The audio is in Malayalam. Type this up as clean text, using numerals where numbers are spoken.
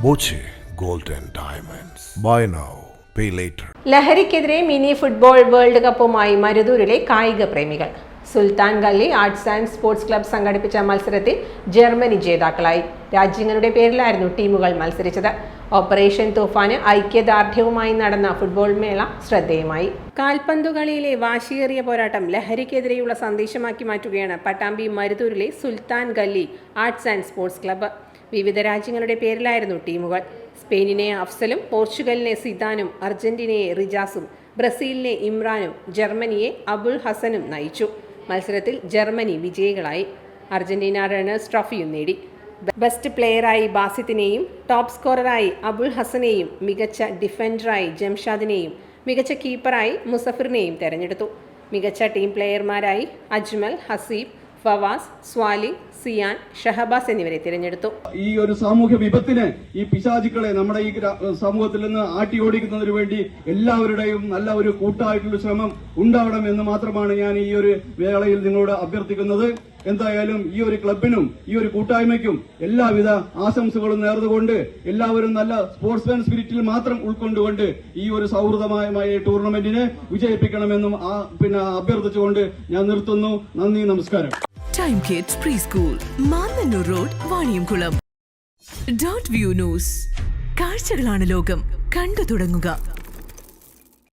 Boche gold and diamonds. Buy now, pay later. ലഹരിക്കെതിരെ മിനി ഫുട്ബോൾ വേൾഡ് കപ്പുമായി മരുതൂരിലെ കായിക പ്രേമികൾ. Sultan Galli arts and sports club സംഘടിപ്പിച്ച മത്സരത്തിൽ ജർമ്മനി ജേതാക്കളായി. രാജ്യങ്ങളുടെ പേരിലായിരുന്നു ടീമുകൾ മത്സരിച്ചത്. ഓപ്പറേഷൻ തൂഫാന് ഐക്യദാർഢ്യവുമായി നടന്ന ഫുട്ബോൾ മേള ശ്രദ്ധേയമായി. കാൽപന്തുകളിയിലെ വാശിയേറിയ പോരാട്ടം ലഹരിക്കെതിരെയുള്ള സന്ദേശമാക്കി മാറ്റുകയാണ് പട്ടാമ്പി മരുതൂരിലെ Sultan Galli arts and sports club. വിവിധ രാജ്യങ്ങളുടെ പേരിലായിരുന്നു ടീമുകൾ. സ്പെയിനിനെ അഫ്സലും, പോർച്ചുഗലിനെ സിദാനും, അർജന്റീനയെ റിജാസും, ബ്രസീലിനെ ഇമ്രാനും, ജർമ്മനിയെ അബുൽ ഹസനും നയിച്ചു. മത്സരത്തിൽ ജർമ്മനി വിജയികളായി. അർജന്റീന റണ്ണേഴ്സ് ട്രോഫിയും നേടി. ബെസ്റ്റ് പ്ലെയറായി ബാസിത്തിനെയും, ടോപ്പ് സ്കോററായി അബുൽ ഹസനെയും, മികച്ച ഡിഫൻഡറായി ജംഷാദിനെയും, മികച്ച കീപ്പറായി മുസഫിറിനെയും തെരഞ്ഞെടുത്തു. മികച്ച ടീം പ്ലെയർമാരായി അജ്മൽ, ഹസീബ്, ഫവാസ്, സ്വാലി, സിയാൻ, ഷഹബാസ് എന്നിവരെ തിരഞ്ഞെടുത്തു. ഈ ഒരു സാമൂഹ്യ വിപത്തിനെ, ഈ പിശാചുക്കളെ നമ്മുടെ ഈ സമൂഹത്തിൽ നിന്ന് ആട്ടി ഓടിക്കുന്നതിന് വേണ്ടി എല്ലാവരുടെയും നല്ല ഒരു കൂട്ടായിട്ടുള്ള ശ്രമം ഉണ്ടാവണം എന്ന് മാത്രമാണ് ഞാൻ ഈ ഒരു വേളയിൽ നിങ്ങളോട് അഭ്യർത്ഥിക്കുന്നത്. എന്തായാലും ഈ ഒരു ക്ലബിനും ഈ ഒരു കൂട്ടായ്മയ്ക്കും എല്ലാവിധ ആശംസകളും നേർന്നുകൊണ്ട് എല്ലാവരും നല്ല സ്പോർട്സ്മാൻ സ്പിരിറ്റിൽ മാത്രം ഉൾക്കൊണ്ടുകൊണ്ട് ഈ ഒരു സൗഹൃദമായ ടൂർണമെന്റിനെ വിജയിപ്പിക്കണമെന്നും അഭ്യർത്ഥിച്ചുകൊണ്ട് ഞാൻ നിർത്തുന്നു. നന്ദി, നമസ്കാരം. Time kids pre school, Mannannur road, Vaniyamkulam. Dot view news. കാഴ്ചകളാണ് ലോകം, കണ്ടു തുടങ്ങുക.